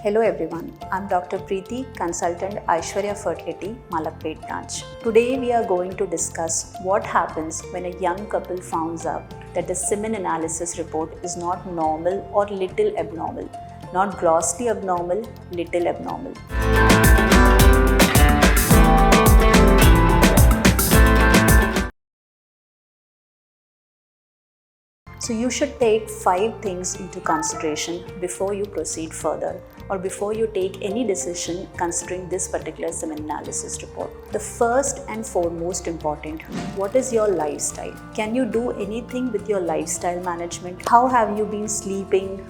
Hello everyone, I'm Dr. Preeti, consultant Aishwarya Fertility, Malakpet branch. Today we are going to discuss what happens when a young couple finds out that the semen analysis report is not normal or little abnormal. Not grossly abnormal, little abnormal. So you should take 5 things into consideration before you proceed further or before you take any decision considering this particular semen analysis report. The first and foremost important, what is your lifestyle? Can you do anything with your lifestyle management? How have you been sleeping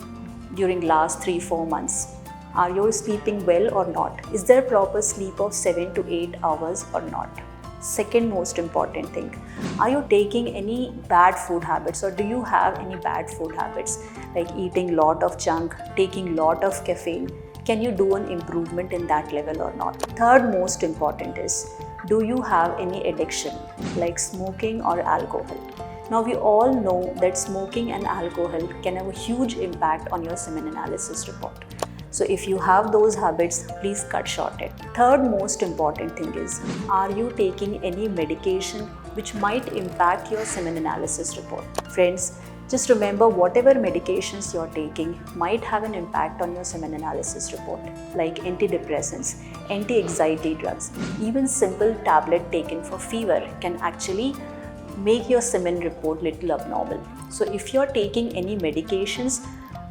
during last 3-4 months? Are you sleeping well or not? Is there proper sleep of 7 to 8 hours or not? Second most important thing, are you taking any bad food habits or do you have any bad food habits like eating lot of junk, taking lot of caffeine? Can you do an improvement in that level or not? Third most important is, do you have any addiction like smoking or alcohol? Now we all know that smoking and alcohol can have a huge impact on your semen analysis report. So if you have those habits, please cut short it. Third most important thing is, are you taking any medication which might impact your semen analysis report? Friends, just remember whatever medications you're taking might have an impact on your semen analysis report, like antidepressants, anti-anxiety drugs, even simple tablet taken for fever can actually make your semen report little abnormal. So if you're taking any medications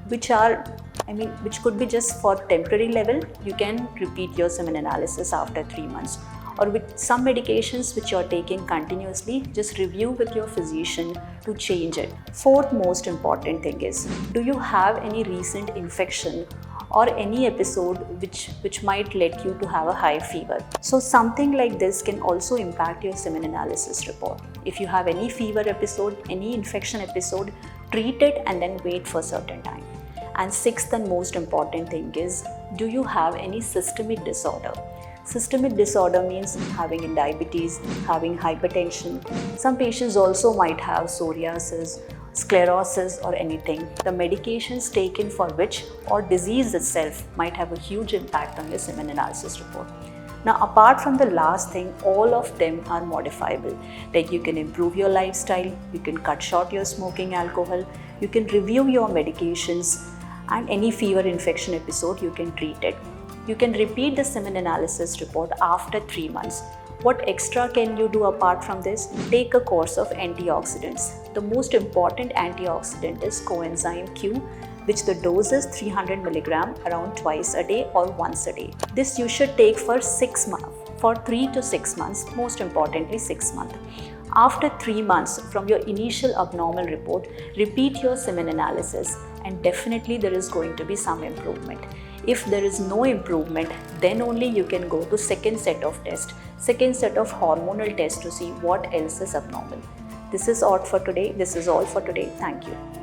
which could be just for temporary level, you can repeat your semen analysis after 3 months. Or with some medications which you're taking continuously, just review with your physician to change it. Fourth most important thing is, do you have any recent infection or any episode which might lead you to have a high fever? So something like this can also impact your semen analysis report. If you have any fever episode, any infection episode, treat it and then wait for a certain time. And sixth and most important thing is, do you have any systemic disorder? Systemic disorder means having diabetes, having hypertension. Some patients also might have psoriasis, sclerosis or anything. The medications taken for which or disease itself might have a huge impact on your semen analysis report. Now, apart from the last thing, all of them are modifiable. Like you can improve your lifestyle, you can cut short your smoking, alcohol, you can review your medications, and any fever infection episode you can treat it. You can repeat the semen analysis report after 3 months. What extra can you do apart from this? Take a course of antioxidants. The most important antioxidant is coenzyme Q, which the dose is 300 mg around twice a day or once a day. This you should take for 6 months, for 3 to 6 months, most importantly 6 months. After 3 months from your initial abnormal report, repeat your semen analysis and definitely there is going to be some improvement. If there is no improvement, then only you can go to second set of hormonal tests to see what else is abnormal. This is all for today. Thank you.